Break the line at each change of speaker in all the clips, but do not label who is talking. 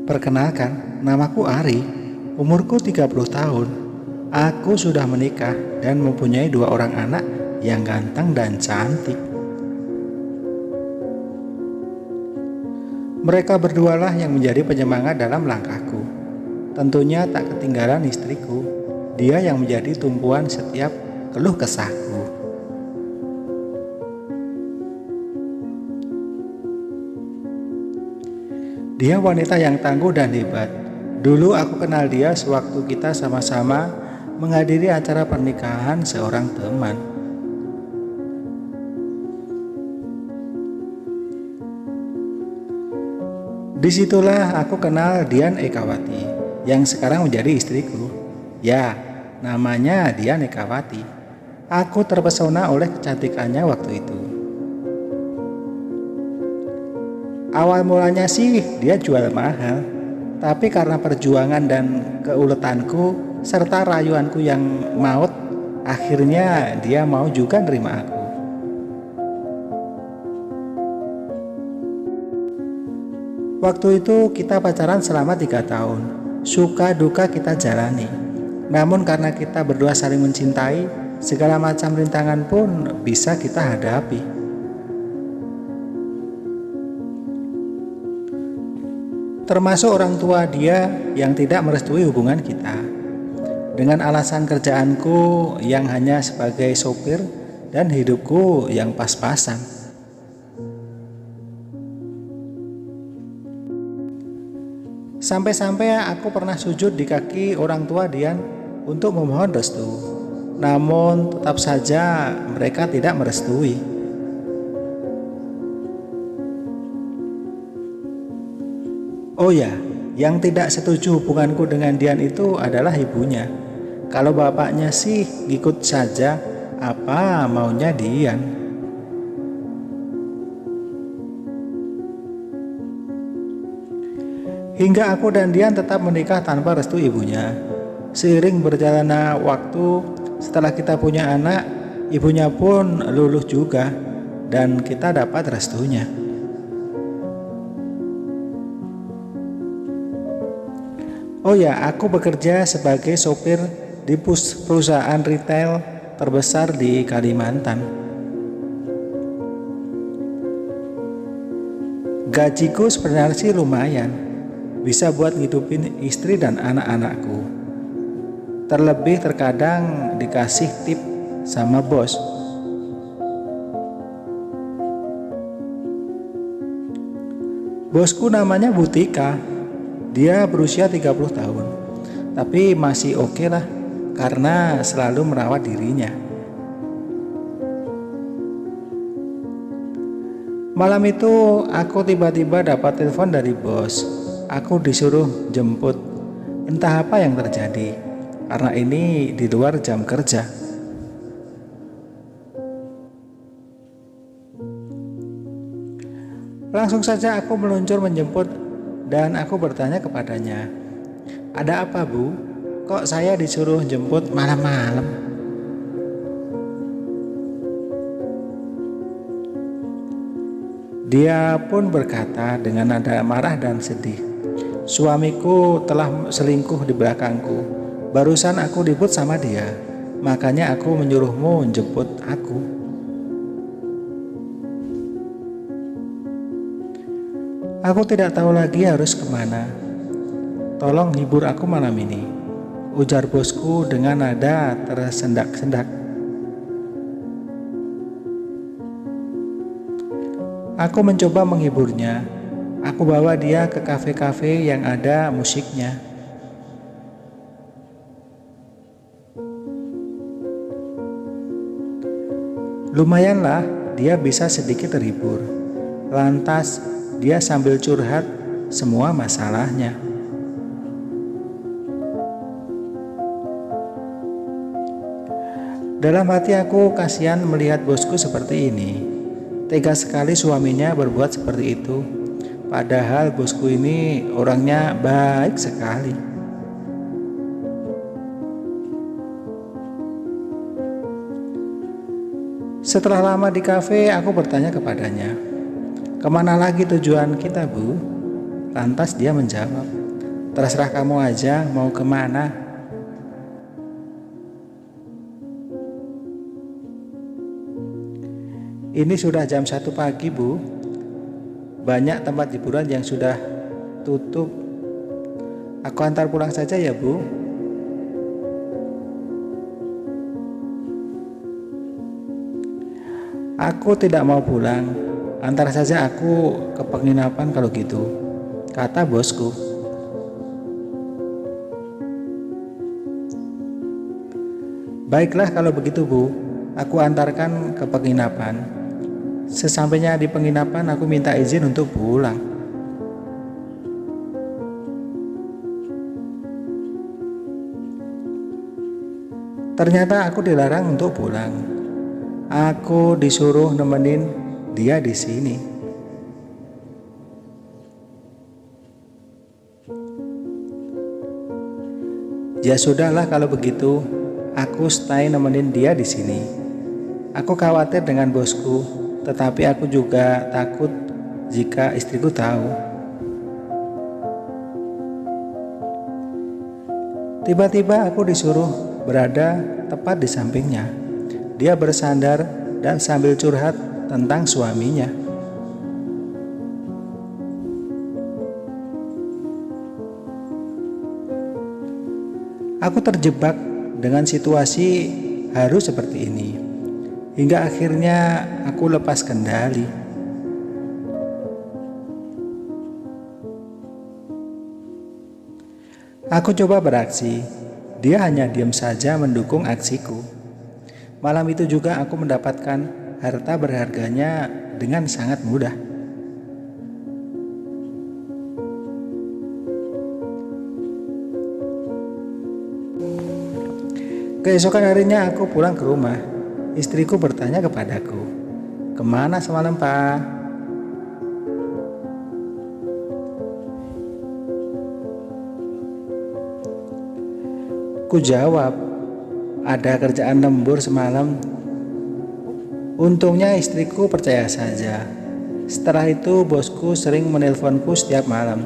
Perkenalkan, namaku Ari, umurku 30 tahun. Aku sudah menikah dan mempunyai 2 orang anak yang ganteng dan cantik. Mereka berdualah yang menjadi penyemangat dalam langkahku. Tentunya tak ketinggalan istriku, dia yang menjadi tumpuan setiap keluh kesahku. Dia wanita yang tangguh dan hebat. Dulu aku kenal dia sewaktu kita sama-sama menghadiri acara pernikahan seorang teman. Disitulah aku kenal Dian Ekawati yang sekarang menjadi istriku. Ya, namanya Dian Ekawati. Aku terpesona oleh kecantikannya waktu itu. Awal mulanya sih dia jual mahal, tapi karena perjuangan dan keuletanku serta rayuanku yang maut, akhirnya dia mau juga nerima aku. Waktu itu kita pacaran selama 3 tahun, suka duka kita jalani. Namun karena kita berdua saling mencintai, segala macam rintangan pun bisa kita hadapi. Termasuk orang tua dia yang tidak merestui hubungan kita. Dengan alasan kerjaanku yang hanya sebagai sopir dan hidupku yang pas-pasan. Sampai-sampai aku pernah sujud di kaki orang tua Dian untuk memohon restu. Namun tetap saja mereka tidak merestui. Oh ya, yang tidak setuju hubunganku dengan Dian itu adalah ibunya. Kalau bapaknya sih ngikut saja apa maunya Dian. Hingga aku dan Dian tetap menikah tanpa restu ibunya. Seiring berjalannya waktu, setelah kita punya anak, ibunya pun luluh juga dan kita dapat restunya. Oh ya, aku bekerja sebagai sopir di perusahaan retail terbesar di Kalimantan. Gajiku sebenarnya sih lumayan, bisa buat ngidupin istri dan anak-anakku. Terlebih terkadang dikasih tip sama bos. Bosku namanya Butika. Dia berusia 30 tahun, tapi masih oke lah karena selalu merawat dirinya. Malam itu aku tiba-tiba dapat telepon dari bos. Aku disuruh jemput. Entah apa yang terjadi, karena ini di luar jam kerja. Langsung saja aku meluncur menjemput. Dan aku bertanya kepadanya, "Ada apa, Bu? Kok saya disuruh jemput malam-malam?" Dia pun berkata dengan nada marah dan sedih, "Suamiku telah selingkuh di belakangku. Barusan aku ribut sama dia, makanya aku menyuruhmu jemput aku." Aku tidak tahu lagi harus kemana. "Tolong hibur aku malam ini," ujar bosku dengan nada tersendak-sendak. Aku mencoba menghiburnya. Aku bawa dia ke kafe-kafe yang ada musiknya. Lumayanlah, dia bisa sedikit terhibur. Lantas dia sambil curhat semua masalahnya. Dalam hati aku kasihan melihat bosku seperti ini. Tega sekali suaminya berbuat seperti itu. Padahal bosku ini orangnya baik sekali. Setelah lama di kafe, aku bertanya kepadanya, "Kemana lagi tujuan kita, Bu?" Lantas dia menjawab, Terserah kamu aja mau kemana. Ini sudah jam 1 pagi, Bu. Banyak tempat hiburan yang sudah tutup. Aku antar pulang saja ya, Bu. Aku tidak mau pulang. Antar saja aku ke penginapan kalau gitu, kata bosku. Baiklah kalau begitu, Bu. Aku antarkan ke penginapan. Sesampainya di penginapan, aku minta izin untuk pulang. Ternyata aku dilarang untuk pulang. Aku disuruh nemenin dia di sini. Ya sudahlah kalau begitu, aku stay nemenin dia di sini. Aku khawatir dengan bosku, tetapi aku juga takut jika istriku tahu. Tiba-tiba aku disuruh berada tepat di sampingnya. Dia bersandar dan sambil curhat tentang suaminya. Aku terjebak dengan situasi harus seperti ini. Hingga akhirnya aku lepas kendali. Aku coba beraksi. Dia hanya diam saja mendukung aksiku. Malam itu juga aku mendapatkan harta berharganya dengan sangat mudah. Keesokan harinya aku pulang ke rumah. Istriku bertanya kepadaku, "Kemana semalam, Pak?" Ku jawab, "Ada kerjaan lembur semalam." Untungnya istriku percaya saja. Setelah itu bosku sering menelponku setiap malam.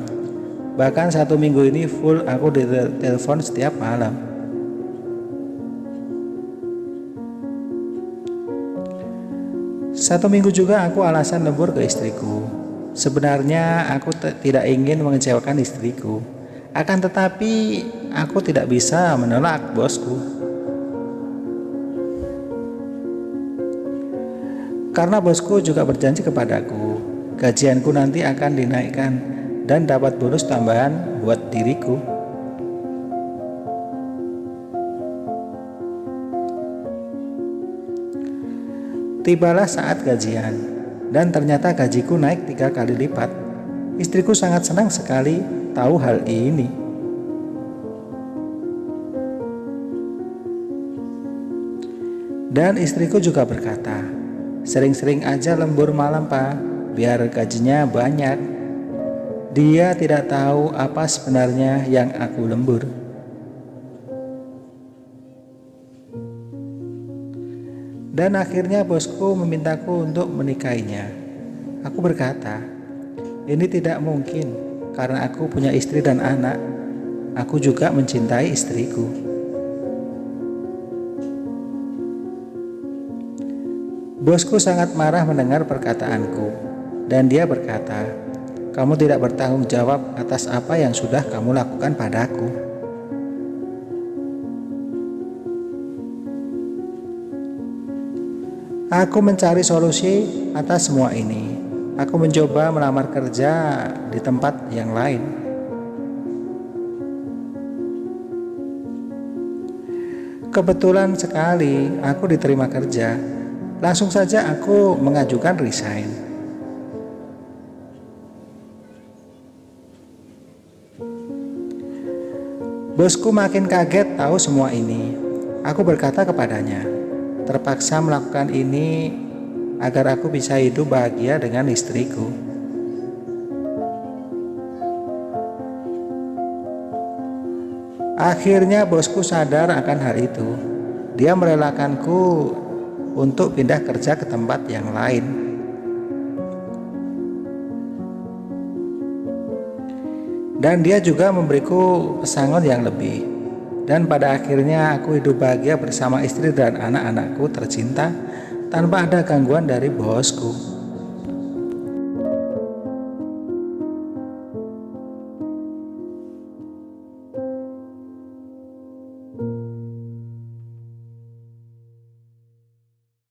Bahkan 1 minggu ini full aku ditelepon setiap malam. Satu minggu juga aku alasan lembur ke istriku. Sebenarnya aku tidak ingin mengecewakan istriku. Akan tetapi aku tidak bisa menolak bosku. Karena bosku juga berjanji kepadaku, gajianku nanti akan dinaikkan dan dapat bonus tambahan buat diriku. Tibalah saat gajian, dan ternyata gajiku naik 3 kali lipat. Istriku sangat senang sekali tahu hal ini. Dan istriku juga berkata, "Sering-sering aja lembur malam, Pak, biar gajinya banyak." Dia tidak tahu apa sebenarnya yang aku lembur. Dan akhirnya bosku memintaku untuk menikahinya. Aku berkata, "Ini tidak mungkin karena aku punya istri dan anak. Aku juga mencintai istriku." Bosku sangat marah mendengar perkataanku, dan dia berkata, "Kamu tidak bertanggung jawab atas apa yang sudah kamu lakukan padaku." Aku mencari solusi atas semua ini. Aku mencoba melamar kerja di tempat yang lain. Kebetulan sekali aku diterima kerja. Langsung saja aku mengajukan resign. Bosku makin kaget tahu semua ini. Aku berkata kepadanya, terpaksa melakukan ini agar aku bisa hidup bahagia dengan istriku. Akhirnya bosku sadar akan hal itu. Dia merelakanku untuk pindah kerja ke tempat yang lain. Dan dia juga memberiku pesangon yang lebih. Dan pada akhirnya aku hidup bahagia bersama istri dan anak-anakku tercinta tanpa ada gangguan dari bosku.